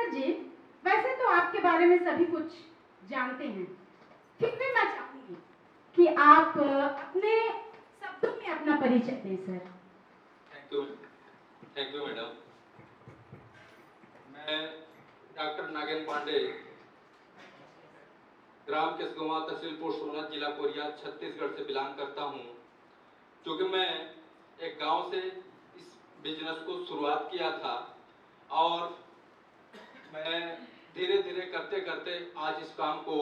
Sir जी, वैसे तो आपके बारे में सभी कुछ जानते हैं, फिर भी मैं चाहूंगी कि आप अपने शब्दों में अपना परिचय दें सर। Thank you madam. मैं डॉक्टर नागेंद्र पांडे, ग्राम केसगंवा, तहसील पोस्ट सोनत, जिला कोरिया, छत्तीसगढ़ से बिलोंग करता हूँ। क्योंकि मैं एक गांव से इस बिजनेस को शुरुआत किया था और मैं धीरे धीरे करते करते आज इस काम को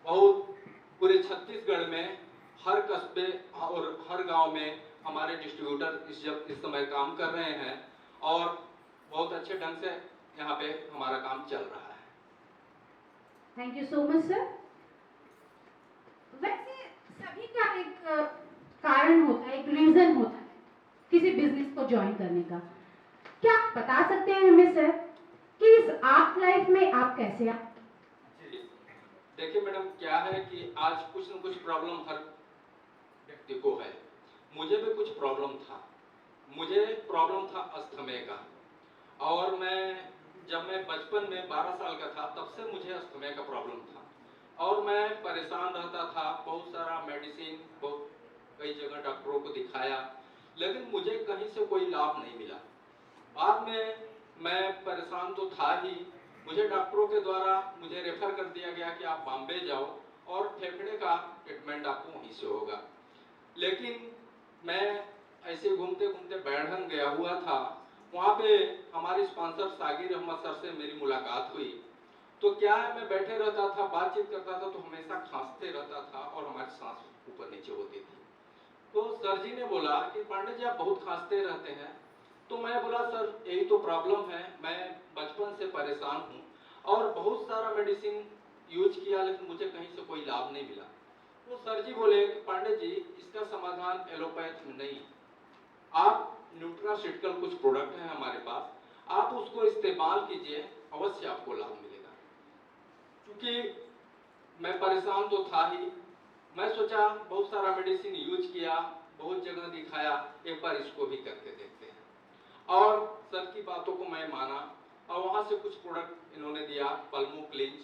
बहुत पूरे छत्तीसगढ़ में हर कस्बे और हर गांव में हमारे डिस्ट्रीब्यूटर इस समय काम कर रहे हैं और बहुत अच्छे ढंग से यहाँ पे हमारा काम चल रहा है। Thank you so much sir. वैसे सभी का एक कारण होता है, एक रीजन होता है किसी बिजनेस को ज्वाइन करने का। क्या आप बता सकते हैं हमें सर कि इस आर्ट लाइफ में आप कैसे आए? देखिए मैडम, क्या है कि आज कुछ न कुछ प्रॉब्लम हर व्यक्ति को है। मुझे भी कुछ प्रॉब्लम था। मुझे प्रॉब्लम था अस्थमे का, और जब मैं बचपन में 12 साल का था तब से मुझे अस्थमे का प्रॉब्लम था और मैं परेशान रहता था। बहुत सारा मेडिसिन, बहुत कई जगह डॉक्टरों को दिखाया, लेकिन मुझे कहीं से कोई लाभ नहीं मिला। बाद में मैं परेशान तो था ही, मुझे डॉक्टरों के द्वारा मुझे रेफर कर दिया गया कि आप बॉम्बे जाओ और फेफड़े का ट्रीटमेंट आपको वहीं से होगा। लेकिन मैं ऐसे घूमते घूमते बैठन गया हुआ था। वहाँ पे हमारे स्पॉन्सर सागिर अहमद सर से मेरी मुलाकात हुई। तो क्या है, मैं बैठे रहता था, बातचीत करता था, तो हमेशा खांसते रहता था और हमारी सांस ऊपर नीचे होती थी। तो सर जी ने बोला कि पांडे जी आप बहुत खांसते रहते हैं। तो मैं बोला सर यही तो प्रॉब्लम है, मैं बचपन से परेशान हूँ और बहुत सारा मेडिसिन यूज किया लेकिन मुझे कहीं से कोई लाभ नहीं मिला। तो सर जी बोले कि पांडे जी इसका समाधान एलोपैथ में नहीं, आप न्यूट्रास्यूटिकल कुछ प्रोडक्ट है हमारे पास, आप उसको इस्तेमाल कीजिए, अवश्य आपको लाभ मिलेगा। क्योंकि मैं परेशान तो था ही, मैं सोचा बहुत सारा मेडिसिन यूज किया, बहुत जगह दिखाया, एक बार इसको भी करके देखते हैं। और सर की बातों को मैं माना और वहाँ से कुछ प्रोडक्ट इन्होंने दिया, पल्मो क्लिंच,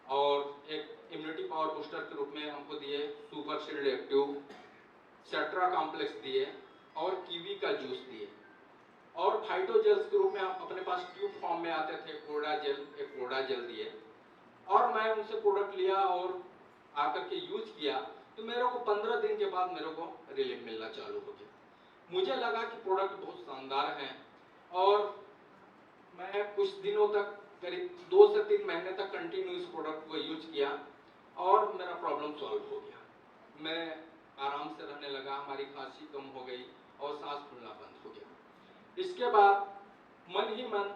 और एक इम्यूनिटी पावर बूस्टर के रूप में हमको दिए सुपर शील्ड एक्टिव, सेट्रा कॉम्प्लेक्स दिए और कीवी का जूस दिए, और फाइटोजेल्स के रूप में अपने पास ट्यूब फॉर्म में आते थे कोडा जेल, एक कोडा जेल दिए। और मैं उनसे प्रोडक्ट लिया और आकर के यूज किया तो मेरे को 15 दिन के बाद मेरे को रिलीफ मिलना चालू हो गया। मुझे लगा कि प्रोडक्ट बहुत शानदार है और मैं कुछ दिनों तक, करीब 2 से 3 महीने तक कंटिन्यू इस प्रोडक्ट को यूज किया और मेरा प्रॉब्लम सॉल्व हो गया। मैं आराम से रहने लगा, हमारी खांसी कम हो गई और सांस फूलना बंद हो गया। इसके बाद मन ही मन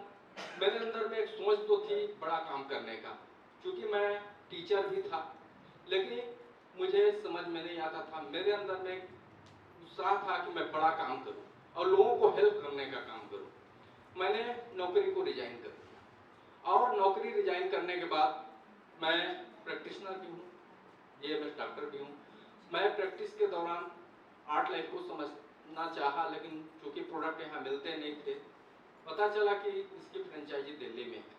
मेरे अंदर में एक सोच तो थी बड़ा काम करने का, क्योंकि मैं टीचर भी था, लेकिन मुझे समझ में नहीं आता था। मेरे अंदर में एक उत्साह था कि मैं बड़ा काम करूं और लोगों को हेल्प करने का काम करूं। मैंने नौकरी को रिजाइन कर दिया और नौकरी रिजाइन करने के बाद मैं प्रैक्टिशनर भी हूँ, एएमएस डॉक्टर भी हूँ। मैं प्रैक्टिस के दौरान आर्ट लाइफ को समझना चाहा, लेकिन चूंकि प्रोडक्ट यहाँ मिलते नहीं थे, पता चला कि इसकी फ्रेंचाइजी दिल्ली में है।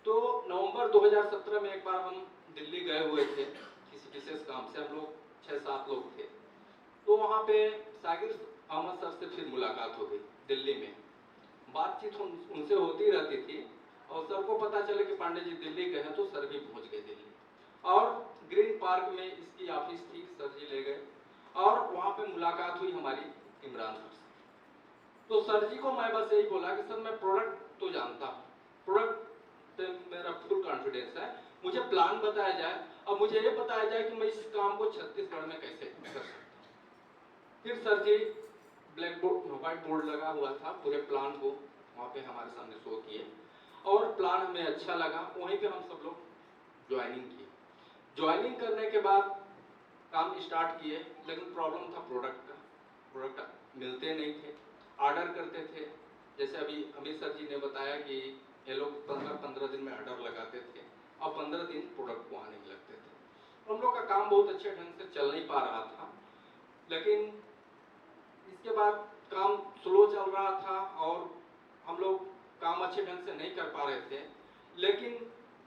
तो नवंबर 2017 में एक बार हम दिल्ली गए हुए थे किसी विशेष काम से, हम लोग 6-7 लोग थे। तो वहाँ पे सागिर अहमद सर से फिर मुलाकात हो गई दिल्ली में, बातचीत उनसे होती रहती थी और सर को पता चला कि पांडे जी दिल्ली गए हैं, तो सर भी पहुँच गए दिल्ली और ग्रीन पार्क में इसकी ऑफिस थी, सर जी ले गए और वहाँ पे मुलाकात हुई हमारी इमरान सर से। तो सर जी को मैं बस यही बोला कि सर मैं प्रोडक्ट तो जानता हूँ, प्रोडक्ट पे मेरा फुल कॉन्फिडेंस है, मुझे प्लान बताया जाए और मुझे ये बताया जाए कि मैं इस काम को छत्तीसगढ़ में कैसे कर सकता हूँ। फिर सर जी ब्लैक बोर्ड, व्हाइट बोर्ड लगा हुआ था, पूरे प्लान को वहाँ पे हमारे सामने शो किए और प्लान हमें अच्छा लगा। वहीं पे हम सब लोग ज्वाइनिंग किए। ज्वाइनिंग करने के बाद काम स्टार्ट किए, लेकिन प्रॉब्लम था प्रोडक्ट का, प्रोडक्ट मिलते नहीं थे। ऑर्डर करते थे, जैसे अभी अमित सर जी ने बताया कि ये लोग 15-15 दिन में ऑर्डर लगाते थे और 15 दिन प्रोडक्ट को आने लगते थे। तो हम लोग का काम बहुत अच्छे ढंग से चल नहीं पा रहा था, लेकिन इसके बाद काम स्लो चल रहा था और हम लोग काम अच्छे ढंग से नहीं कर पा रहे थे। लेकिन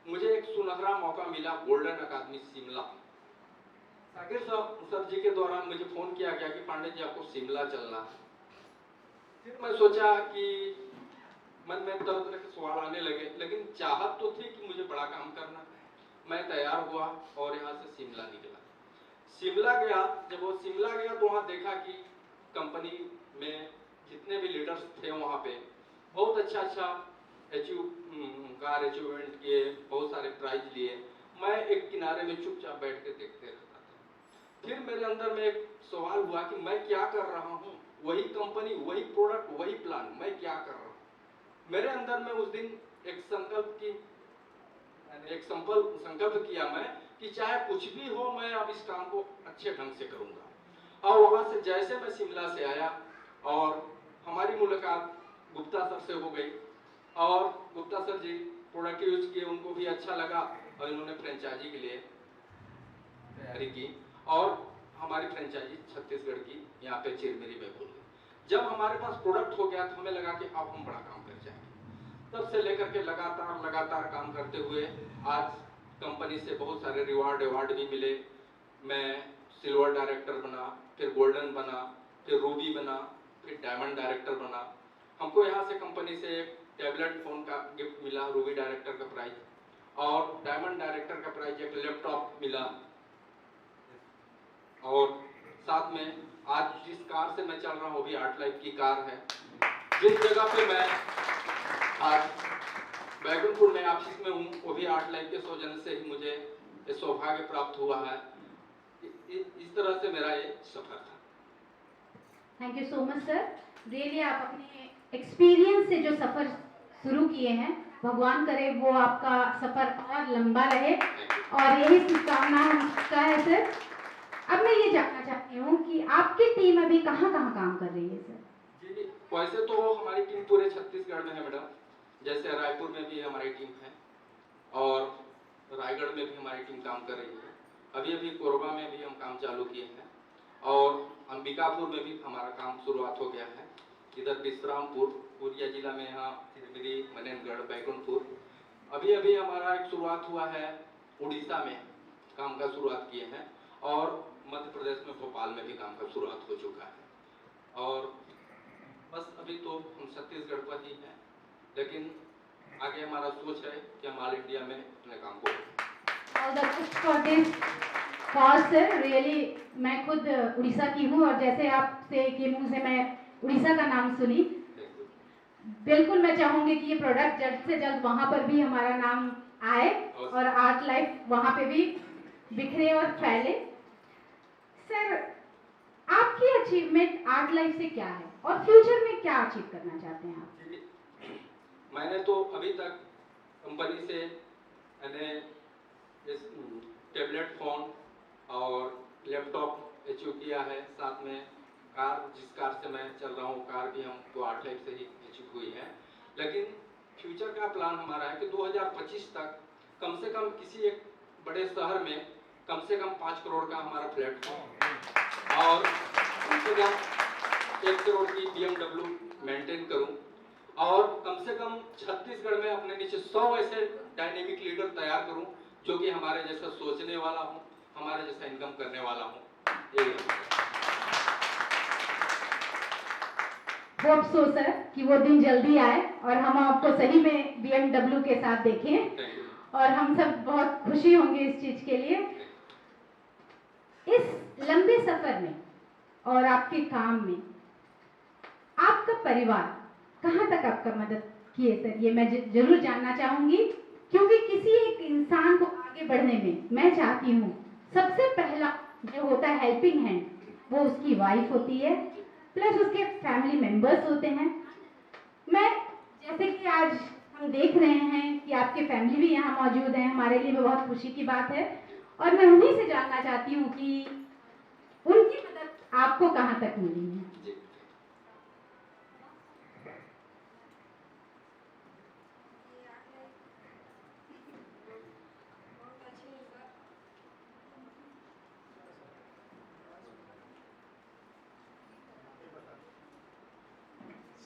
मुझे एक सुनहरा मौका मिला गोल्डन अकादमी शिमला। साकिर सर जी के द्वारा मुझे फ़ोन किया गया कि पांडे जी आपको शिमला चलना है। फिर मैं सोचा कि मन में तरह तरह के सवाल आने लगे, लेकिन चाहत तो थी कि मुझे बड़ा काम करना है। मैं तैयार हुआ और यहाँ से शिमला निकला। शिमला गया, जब वो शिमला गया तो वहाँ देखा कि कंपनी में जितने भी लीडर्स थे वहाँ पे बहुत अच्छा कार अचीवमेंट किए, बहुत सारे प्राइज लिए। मैं एक किनारे में चुपचाप बैठ के देखते रहता था। फिर मेरे अंदर में एक सवाल हुआ कि मैं क्या कर रहा हूँ, वही कंपनी, वही प्रोडक्ट, वही प्लान, मैं क्या कर रहा हूँ। मेरे अंदर में उस दिन एक संकल्प किया मैं कि चाहे कुछ भी हो मैं अब इस काम को अच्छे ढंग से करूँगा। और वहाँ से जैसे मैं शिमला से आया और हमारी मुलाकात गुप्ता सर से हो गई और गुप्ता सर जी प्रोडक्ट यूज किए, उनको भी अच्छा लगा और इन्होंने फ्रेंचाइजी के लिए तैयारी की और हमारी फ्रेंचाइजी छत्तीसगढ़ की यहाँ पे चिरमिरी में खुल गई। जब हमारे पास प्रोडक्ट हो गया तो हमें लगा कि अब हम बड़ा काम कर जाएंगे। तब से लेकर के लगातार काम करते हुए आज कंपनी से बहुत सारे रिवार्ड भी मिले। मैं सिल्वर डायरेक्टर बना, फिर गोल्डन बना, फिर रूबी बना, फिर डायमंड डायरेक्टर बना। हमको यहाँ से कंपनी से एक टैबलेट फ़ोन का गिफ्ट मिला, रूबी डायरेक्टर का प्राइज, और डायमंड डायरेक्टर का प्राइज एक लैपटॉप मिला। और साथ में आज जिस कार से मैं चल रहा हूँ वो भी आर्ट लाइफ की कार है। जिस जगह पे मैं आज बैकुंठपुर में ऑफिस में हूँ वो भी आर्ट लाइफ के सौजन्य से ही मुझे ये सौभाग्य प्राप्त हुआ है। इस तरह से मेरा ये सफर था। Thank you so much sir. Really आप अपने एक्सपीरियंस से जो सफ़र शुरू किए हैं, भगवान करे वो आपका सफ़र और लंबा रहे और यही शुभकामना का है सर। अब मैं ये जानना चाहती हूँ कि आपकी टीम अभी कहाँ कहाँ काम कर रही है सर? जी, वैसे तो हमारी टीम पूरे छत्तीसगढ़ में है मैडम। जैसे रायपुर में भी हमारी टीम है और रायगढ़ में भी हमारी टीम काम कर रही है। अभी कोरबा में भी हम काम चालू किए हैं और अंबिकापुर में भी हमारा काम शुरुआत हो गया है। इधर विश्रामपुर, पुरिया जिला में, यहाँ चिरमिरी, मनेनगढ़, बैकुंठपुर। अभी हमारा एक शुरुआत हुआ है उड़ीसा में, काम का शुरुआत किए हैं और मध्य प्रदेश में भोपाल में भी काम का शुरुआत हो चुका है। और बस अभी तो हम छत्तीसगढ़ पर ही हैं, लेकिन आगे हमारा सोच है कि हम ऑल इंडिया में अपने काम को all the best for this cause sir. Really मैं खुद उड़ीसा की हूँ और जैसे आपसे के मुंह से मैं उड़ीसा का नाम सुनी, बिल्कुल मैं चाहूँगी कि ये प्रोडक्ट जल्द से जल्द वहाँ पर भी हमारा नाम आए और आर्ट लाइफ वहाँ पे भी बिखरे और फैले। सर, आपकी अचीवमेंट आर्ट लाइफ से क्या है और फ्यूचर में क्या अचीव करना चाहते हैं आप? मैंने तो अभी तक कंपनी से मैंने इस टैबलेट फ़ोन और लैपटॉप अचीव किया है। साथ में कार, जिस कार से मैं चल रहा हूँ, कार भी हमको आर्ट लाइफ से ही अचीव हुई है। लेकिन फ्यूचर का प्लान हमारा है कि 2025 तक कम से कम किसी एक बड़े शहर में कम से कम 5 करोड़ का हमारा प्लेटफॉर्म और कम से कम 1 करोड़ की BMW मेंटेन करूं और कम से कम छत्तीसगढ़ में अपने नीचे 100 ऐसे डायनेमिक लीडर तैयार करूं जो कि हमारे जैसा सोचने वाला हूं, हमारे जैसा इनकम करने वाला हूं। यही होप सो सर कि वो दिन जल्दी आए और हम आपको सही में BMW के साथ देखें और हम सब बहुत खुशी होंगे इस चीज के लिए। इस लंबे सफर में और आपके काम में आपका परिवार कहाँ तक आपका मदद किए सर, ये मैं जरूर जानना चाहूंगी, क्योंकि किसी एक इंसान को आगे बढ़ने में मैं चाहती हूँ सबसे पहला जो होता है हेल्पिंग हैंड, वो उसकी वाइफ होती है, प्लस उसके फैमिली मेंबर्स होते हैं। मैं जैसे कि आज हम देख रहे हैं कि आपके फैमिली भी यहाँ मौजूद हैं, हमारे लिए बहुत खुशी की बात है और मैं उन्हीं से जानना चाहती हूँ कि उनकी मदद आपको कहाँ तक मिली है।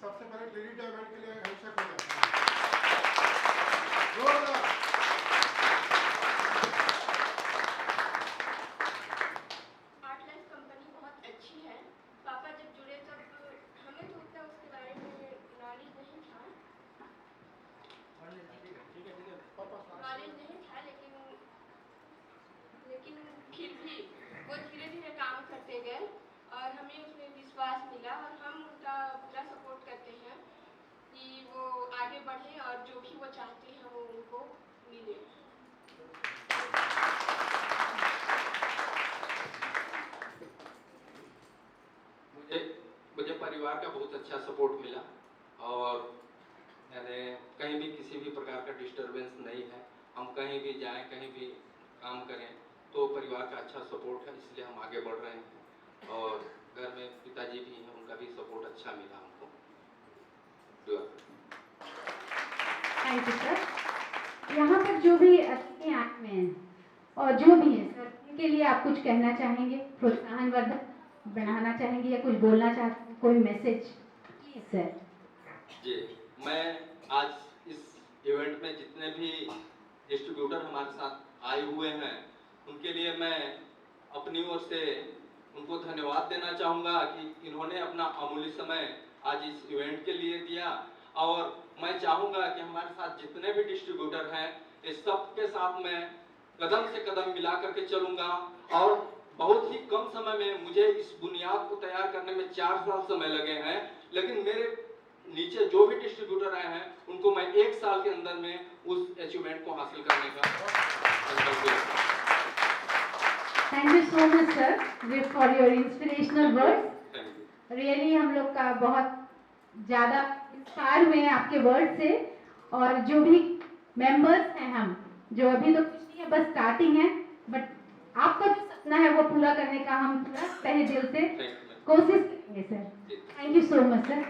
सबसे पहले लेडी डायमंड के लिए हैंडशेक हो जाए। आर्ट लाइफ कंपनी बहुत अच्छी है। पापा जब जुड़े तब हमें तो उतना उसके बारे में नॉलेज नहीं था, लेकिन फिर भी वो धीरे धीरे काम करते गए और हमें उसमें विश्वास मिला और हम उनका पूरा सपोर्ट करते हैं कि वो आगे बढ़े और जो भी वो चाहते हैं वो उनको मिले। मुझे परिवार का बहुत अच्छा सपोर्ट मिला और मैंने कहीं भी किसी भी प्रकार का डिस्टरबेंस नहीं है। हम कहीं भी जाएं, कहीं भी काम करें तो परिवार का अच्छा सपोर्ट है, इसलिए हम आगे बढ़ रहे हैं। और घर में पिताजी भी हैं, उनका भी सपोर्ट अच्छा मिला हमको। दुआ। Thank you sir. यहाँ पर जो भी अतिथि आए हुए हैं और जो भी हैं सर, उनके लिए आप कुछ कहना चाहेंगे, प्रोत्साहनवर्धक बढ़ाना चाहेंगे या कुछ बोलना चाहते हैं, कोई मैसेज प्लीज सर। जी, मैं आज इस इवेंट में जितने भी डिस्ट्रीब्यूटर हमारे साथ आए हुए हैं उनके लिए मैं अपनी ओर से उनको धन्यवाद देना चाहूँगा कि इन्होंने अपना अमूल्य समय आज इस इवेंट के लिए दिया। और मैं चाहूँगा कि हमारे साथ जितने भी डिस्ट्रीब्यूटर हैं इस सब के साथ मैं कदम से कदम मिला करके चलूँगा। और बहुत ही कम समय में मुझे इस बुनियाद को तैयार करने में 4 साल समय लगे हैं, लेकिन मेरे नीचे जो भी डिस्ट्रीब्यूटर आए हैं उनको मैं 1 साल के अंदर में उस अचीवमेंट को हासिल करने का संकल्प लेता हूं। Thank you so much sir for your inspirational words. Thank you. Really हम लोग का बहुत ज़्यादा इंस्पायर हुए हैं आपके वर्ड से। और जो भी मेंबर्स हैं हम, जो अभी तो कुछ नहीं है, बस स्टार्टिंग है, बट आपका जो सपना है वो पूरा करने का हम पूरा तहे दिल से कोशिश करेंगे sir. Thank you so much sir.